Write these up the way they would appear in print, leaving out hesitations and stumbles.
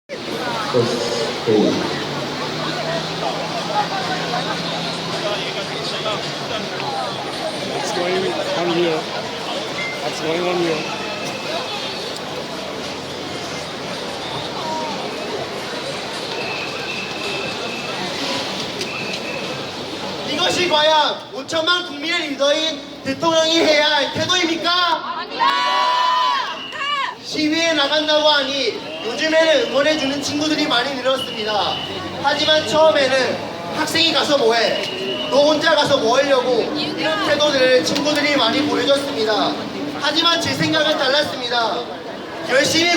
What's going on here? What's going on here? 이것이 과연 5천만 국민의 리더인 대통령이 해야 할 태도입니까? 시위에 나간다고 하니 요즘에는 응원해주는 친구들이 많이 늘었습니다. 하지만 처음에는 학생이 가서 뭐해? 너 혼자 가서 뭐 하려고? 이런 태도들을 친구들이 많이 보여줬습니다. 하지만 제 생각은 달랐습니다. 열심히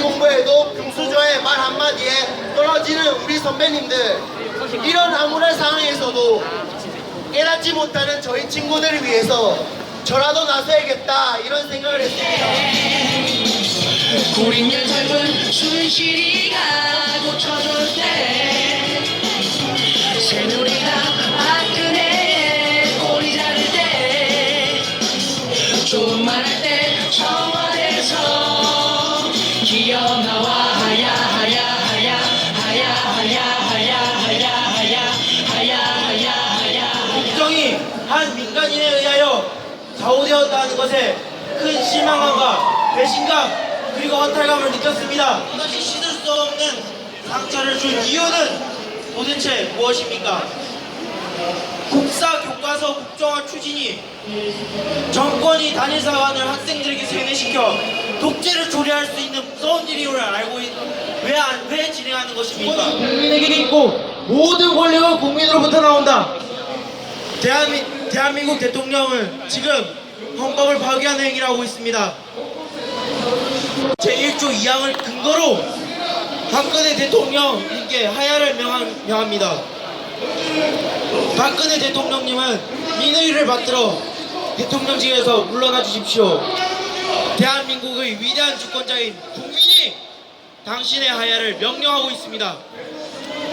공부해도 금수저의 말 한마디에 떨어지는 우리 선배님들, 이런 암울한 상황에서도 깨닫지 못하는 저희 친구들을 위해서 저라도 나서야겠다, 이런 생각을 했습니다. 고린년 젊은 춘실이가 고쳐줄 때 새누리가 박근혜의 꼬리 자를 때 좋은 말 할 때 청와대에서 기어 나와 하야 하야 하야 하야 하야 하야 하야 하야 하야 하야 국정이 한 민간인에 의하여 좌우되었다는 것에 큰 실망감과 배신감 그리고 허탈감을 느꼈습니다. 이것이 씻을 수 없는 상처를 준 이유는 도대체 무엇입니까? 국사 교과서 국정화 추진이 정권이 단일사관을 학생들에게 세뇌시켜 독재를 조례할 수 있는 무서운 일임을 알고 왜 진행하는 것입니까? 국민에게 있고 모든 권력은 국민으로부터 나온다. 대한민국 대통령은 지금 헌법을 파괴하는 행위를 하고 있습니다. 제1조 2항을 근거로 박근혜 대통령님께 하야를 명합니다. 박근혜 대통령님은 민의를 받들어 대통령직에서 물러나 주십시오. 대한민국의 위대한 주권자인 국민이 당신의 하야를 명령하고 있습니다.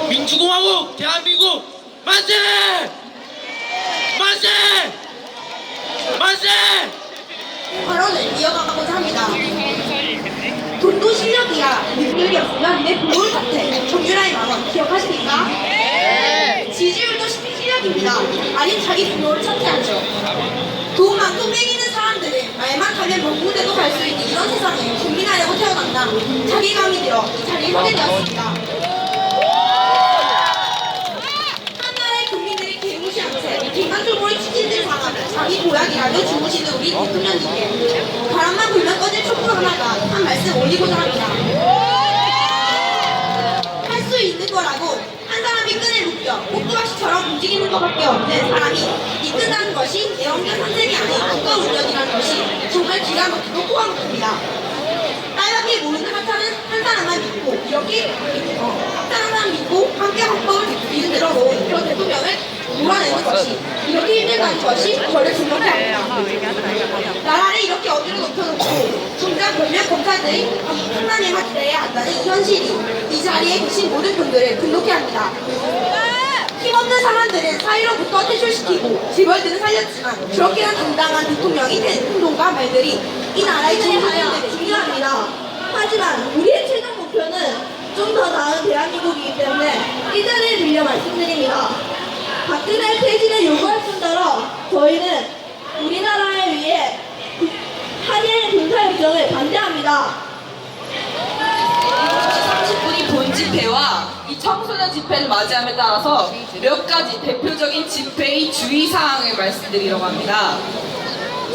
민주공화국 대한민국 만세! 만세! 만세! 발언을 이어가고자 합니다. 돈도 실력이야. 능력이 없으면 내 부모를 탓해. 정유라의 말은 기억하십니까? 지지율도 실력입니다. 아님 자기 부모를 탓해야죠. 돈만큼 매기는 사람들은 말만 하면 먼 군데도 갈 수 있는 이런 세상에 국민하려고 태어났나 자괴감이 들어 이 자리에 서게 되었습니다. 한나라의 국민들이 개무시한 채 빈간조보를 취진들 당하며 자기 고향이라며 주무시는 우리 대통령님께 바람만 불면 꺼질 촛불 하나가 한 말씀 올리고자 합니다. 할 수 있는 거라고 한 사람이 끈을 묶여 꼭두각시처럼 움직이는 것밖에 없는 사람이 이끈다는 것이 예언견 선생이 아닌 국가운전이라는 것이 정말 기가 막히고 호가 막힙니다. 딸밖에 모르는 한 사람만 믿고 한 사람 믿고 함께 헌법을 뒤흔들어 놓은 그런 대통령을 몰아내는 것이 이렇게 힘들다는 것이 저를 분명히 합니다. 나라를 이렇게 어디로 높여놓고 정작 몇몇 검사들이 판단에만 기대해야 한다는 이 현실이 이 자리에 계신 모든 분들을 분노케 합니다. 힘없는 사람들은 사회로부터 퇴출시키고 재벌들은 살렸지만 그렇게나 당당한 대통령이 된 행동과 말들이 이 나라의 국민들에게 중요합니다. 하지만 우리의 최종 목표는 좀 더 나은 대한민국이기 때문에 이 자리에 빌려 말씀드립니다. 박근혜 퇴진을 요구할 뿐더러 저희는 우리나라에 위해 한일 군사협정을 반대합니다. 30분이 본 집회와 이 청소년 집회를 맞이함에 따라서 몇 가지 대표적인 집회의 주의사항을 말씀드리려고 합니다.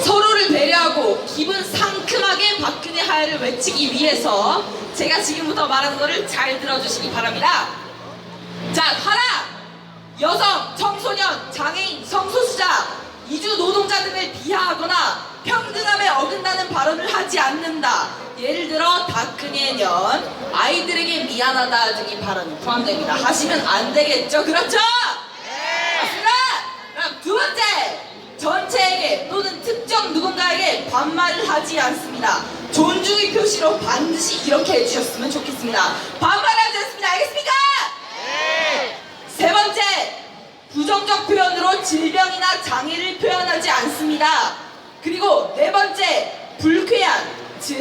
서로를 배려하고 기분 상큼하게 박근혜 하야를 외치기 위해서 제가 지금부터 말하는 것을 잘 들어주시기 바랍니다. 자, 하나! 여성, 청소년, 장애인, 성소수자, 이주 노동자 등을 비하하거나 평등함에 어긋나는 발언을 하지 않는다. 예를 들어 다크니년 아이들에게 미안하다 등의 발언이 포함됩니다. 하시면 안 되겠죠? 그렇죠? 네! 맞습니다! 그럼 두 번째! 전체에게 또는 특정 누군가에게 반말을 하지 않습니다. 존중의 표시로 반드시 이렇게 해주셨으면 좋겠습니다. 반말하지 않습니다. 알겠습니까? 네! 세 번째! 부정적 표현으로 질병이나 장애를 표현하지 않습니다. 그리고 네 번째, 불쾌한, 즉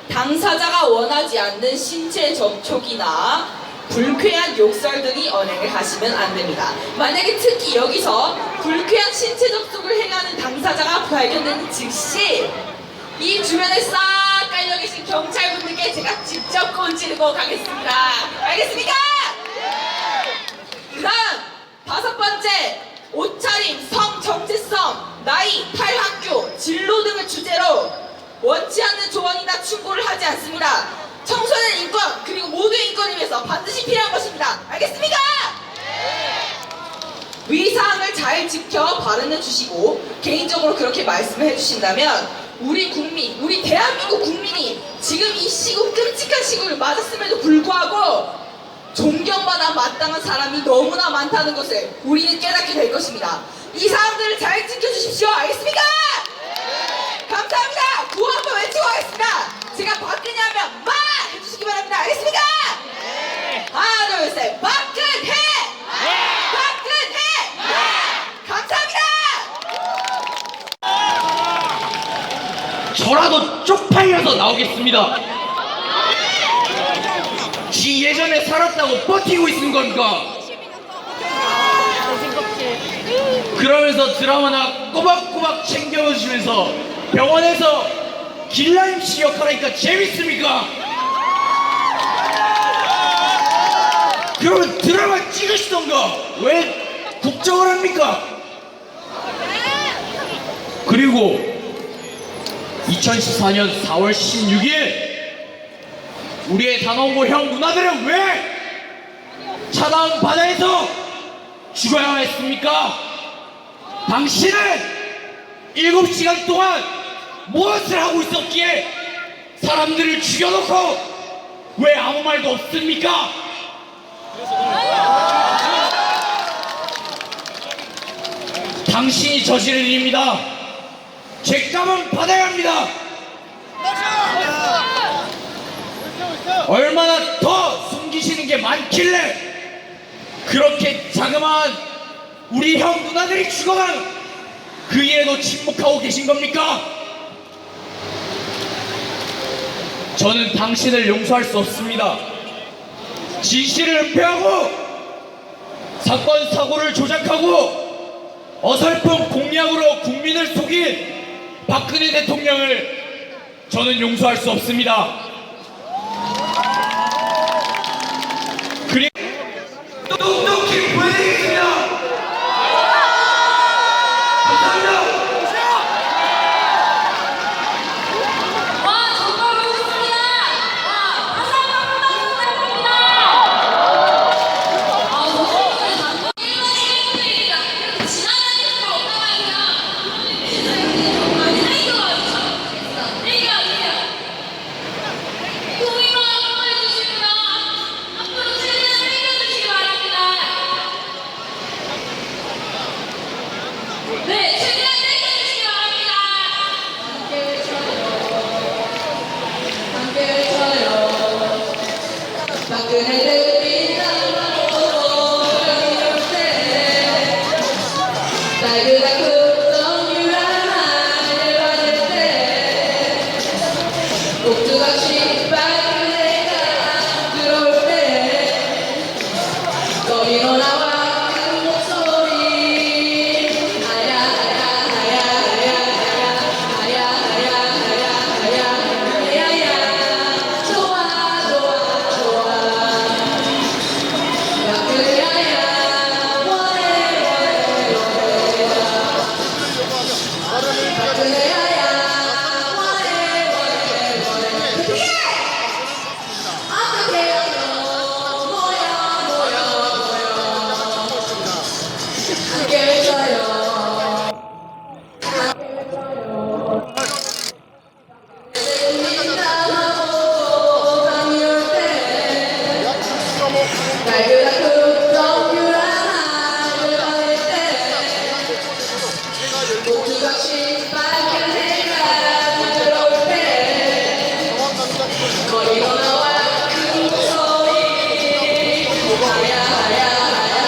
당사자가 원하지 않는 신체 접촉이나 불쾌한 욕설 등이 언행을 하시면 안 됩니다. 만약에 특히 여기서 불쾌한 신체 접촉을 행하는 당사자가 발견되는 즉시 이 주변에 싹 깔려 계신 경찰분들께 제가 직접 건지르고 가겠습니다. 알겠습니까? 그다음 5번째, 옷차림, 성, 정체성, 나이, 탈학교, 진로 등을 주제로 원치 않는 조언이나 충고를 하지 않습니다. 청소년 인권 그리고 모두의 인권을 위해서 반드시 필요한 것입니다. 알겠습니까? 위사항을 잘 지켜 발언해 주시고 개인적으로 그렇게 말씀을 해주신다면 우리 국민, 우리 대한민국 국민이 지금 이 시국, 끔찍한 시국을 맞았음에도 불구하고 존경받아 마땅한 사람이 너무나 많다는 것을 우리는 깨닫게 될 것입니다. 이 사항들을 잘 지켜주십시오. 알겠습니까? 감사합니다. 구호 한번 외치고 가겠습니다. 제가 박근혜 하면 마! 해주시기 바랍니다. 알겠습니까? 하나, 둘, 셋. 박근혜! 박근혜! 감사합니다. 저라도 쪽팔려서 나오겠습니다. 지 예전에 살았다고 버티고 있는 건가? 그러면서 드라마나 꼬박꼬박 챙겨주시면서 병원에서 길라 MC 역할하니까 재밌습니까? 그러면 드라마 찍으시던가 왜 국정을 합니까? 그리고 2014년 4월 16일 우리의 단원고 형 누나들은 왜 차가운 바다에서 죽어야 했습니까? 당신은 7시간 동안 무엇을 하고 있었기에 사람들을 죽여놓고 왜 아무 말도 없습니까? 당신이 저지른 일입니다. 죄값은 받아야 합니다. 얼마나 더 숨기시는 게 많길래 그렇게 자그마한 우리 형 누나들이 죽어간 그 일에도 침묵하고 계신 겁니까? 저는 당신을 용서할 수 없습니다. 진실을 은폐하고 사건 사고를 조작하고 어설픈 공약으로 국민을 속인 박근혜 대통령을 저는 용서할 수 없습니다. 그리고 똑똑히 보여드리겠습니다. 감사합니다. 와 정말 멋있습니다. 다시 한번 부탁드립니다. 선생님의 단독 일반인들이다. 이렇게 지나다닐 수가 없다고 하면 많이 사이도 가죠. 얘기가 아니에요. 국민만 응원해 주시고요. 앞으로 최대한 챙겨주시기 바랍니다. 네, 최대한 챙겨주시기 바랍니다. 함께 외쳐요. 박근혜를 빛나고 이럴 때 날그다 국정유란 말을 받을 때 꼭두각시 박근혜가 들어올 때 너희 너나와 큰 목소리 하야 하야 하야 하야 하야 하야 하야 하야 하야 좋아 좋아 좋아 박근혜야 원해 원해 원해 박근혜야 원해 원해 원해 어떻게 해요 모여 모여 모여 함께 외쳐요 민감하고 밤이 올때 날그다 국정유란 말을 받을 때 꼭두각시 박근혜가 들어올 때 거리 너나와 큰 목소리 하야 하야 하야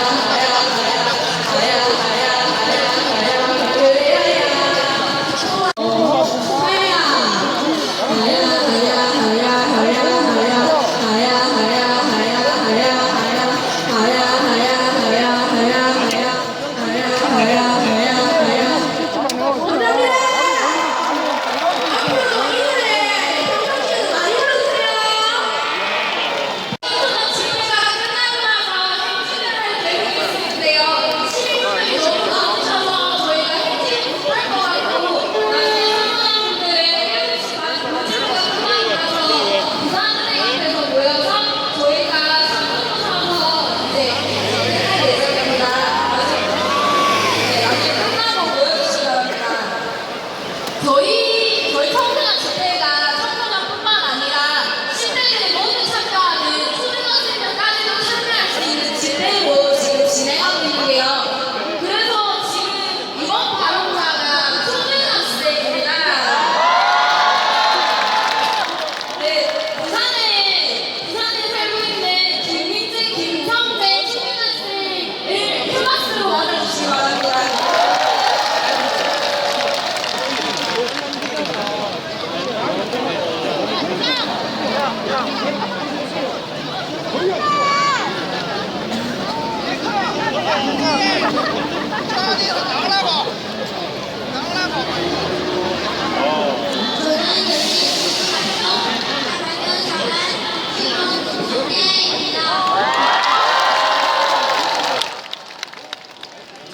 하야 하야 하야 하야 박근혜야 좋아 하야 하야 하야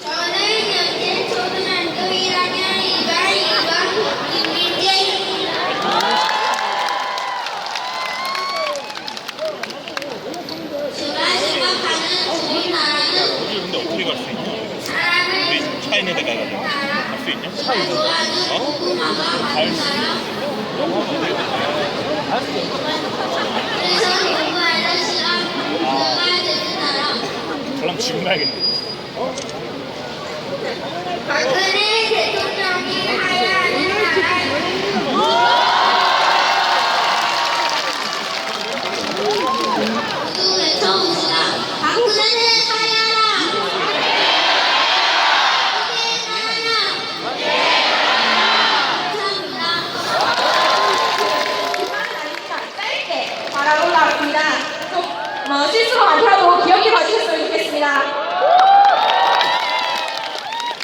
저는 현재 초등학교 1학년 2반 김민재입니다. 제가 생각하는 우리나라는 사람을 차이는 데가 가지고 할 수 있냐? 제가 좋아하는 고구마가 많은 나라. 그래서 공부하는 시간 공부가 되는 나라. 그럼 지금 가야겠네. 박근혜 대통령이 하야하는 나라. 모두 외쳐봅시다. 박근혜는 하야라. 감사합니다. 짧게 말하고 나왔습니다. 좀 실수가 많더라도 기억해 봐주셨으면 좋겠습니다.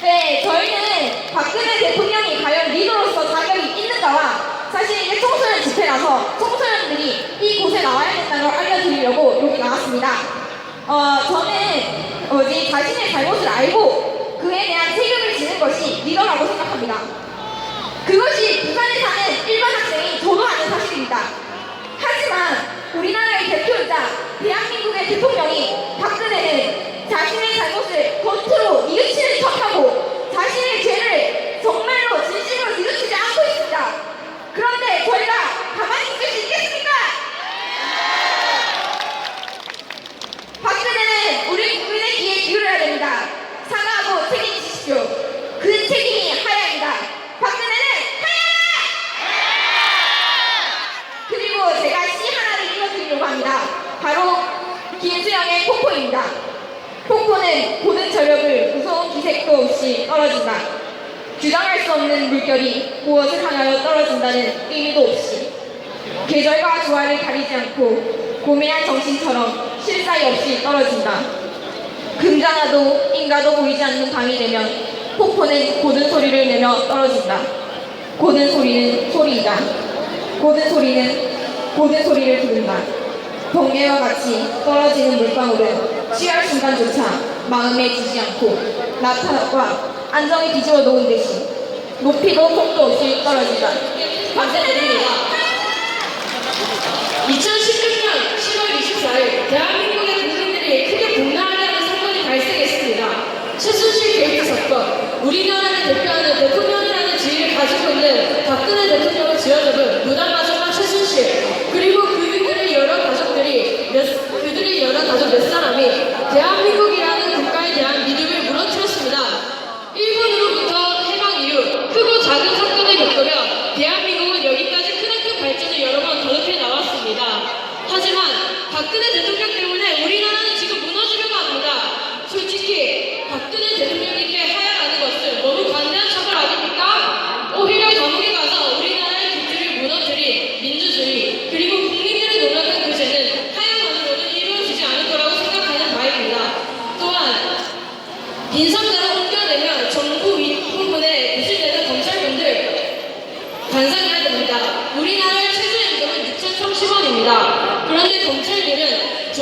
네, 저희는 박근혜 대통령이 과연 리더로서 자격이 있는가와 사실 이게 청소년 집회라서 청소년들이 이곳에 나와야 된다는 걸 알려드리려고 여기 나왔습니다. 저는 자신의 잘못을 알고 그에 대한 책임을 지는 것이 리더라고 생각합니다. 그것이 부산에 사는 일반 학생이 저도 아는 사실입니다. 하지만 우리나라의 대표이자 대한민국의 대통령이 박근혜는 자신의 잘못을 겉으로 뉘우치는 척하고 자신의 죄를 정말로 진심으로 뉘우치지 않고 있습니다. 그런데 저희가 가만히 있을 수 있겠습니까? 박근혜는 우리 국민의 귀에 기울여야 됩니다. 사과하고 책임지십시오. 그 책임이 하야입니다. 박근혜는 하야! 그리고 제가 시 하나를 읽어드리려고 합니다. 바로 김수영의 폭포입니다. 폭포는 모든 저력을 무서운 기색도 없이 떨어진다. 주장할 수 없는 물결이 무엇을 향하여 떨어진다는 의미도 없이 계절과 조화를 가리지 않고 고민한 정신처럼 쉴 사이 없이 떨어진다. 금장아도 인가도 보이지 않는 밤이 되면 폭포는 고든 소리를 내며 떨어진다. 고든 소리는 소리이다. 고든 소리는 고든 소리를 부른다. 번개와 같이 떨어지는 물방울은 취할 순간조차 마음에 지지 않고 나타과 안정이 뒤집어 놓은 듯이 높이도 폭도 없이 떨어진다. 박수드립니다. 2016년 10월 24일 대한민국의 국민들이 크게 분노하게 하는 사건이 발생했습니다. 최순실 게이트 사건. 우리나라를 대표하는 대통령이라는 지위를 가지고 있는 박근혜 대통령을 쥐어잡은 무당마저만 최순실 그리고 그들의 여러 가족들이 몇 사람이 대한민국이라는 국가에 대한 믿음을 무너뜨렸습니다. 일본으로부터 해방 이후 크고 작은 사건을 겪으며 대한민국은 여기까지 크나큰 발전을 여러 번 거듭해 나왔습니다. 하지만 박근혜 대통령 때문에 우리나라는 지금 무너지려고 합니다. 솔직히 박근혜 대통령님께 하야라는 것은 너무 관대한 처벌 아닙니까? 오히려 감옥에 가서 우리나라의 기틀을 무너뜨린 민주주의 그리고 국민들의 노력한 그 죄는 하야만으로는 이루어지지 않을 거라고 생각하는 바입니다. 또한 빈상자로 옮겨내면 정부 부분에 구실되는 검찰분들 반성해야 됩니다. 우리나라의 최저임금은 6,030원입니다. 그런데 검찰들은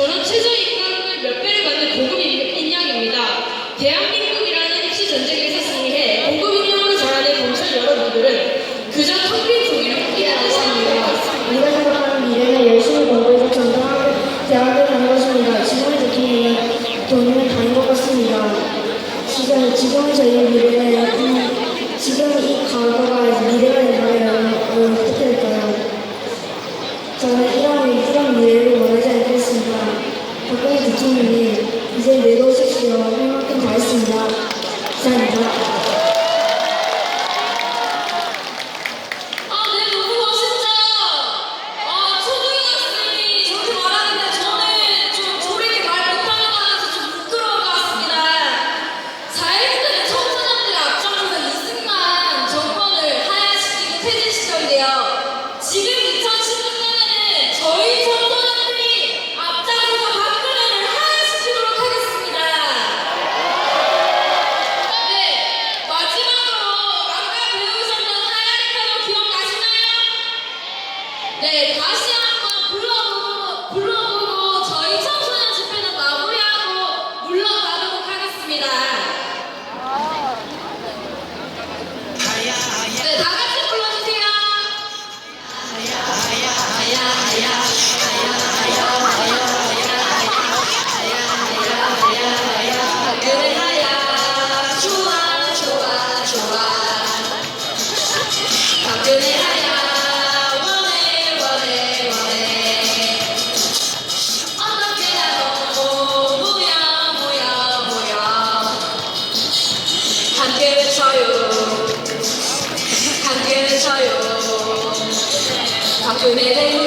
박근혜 대통령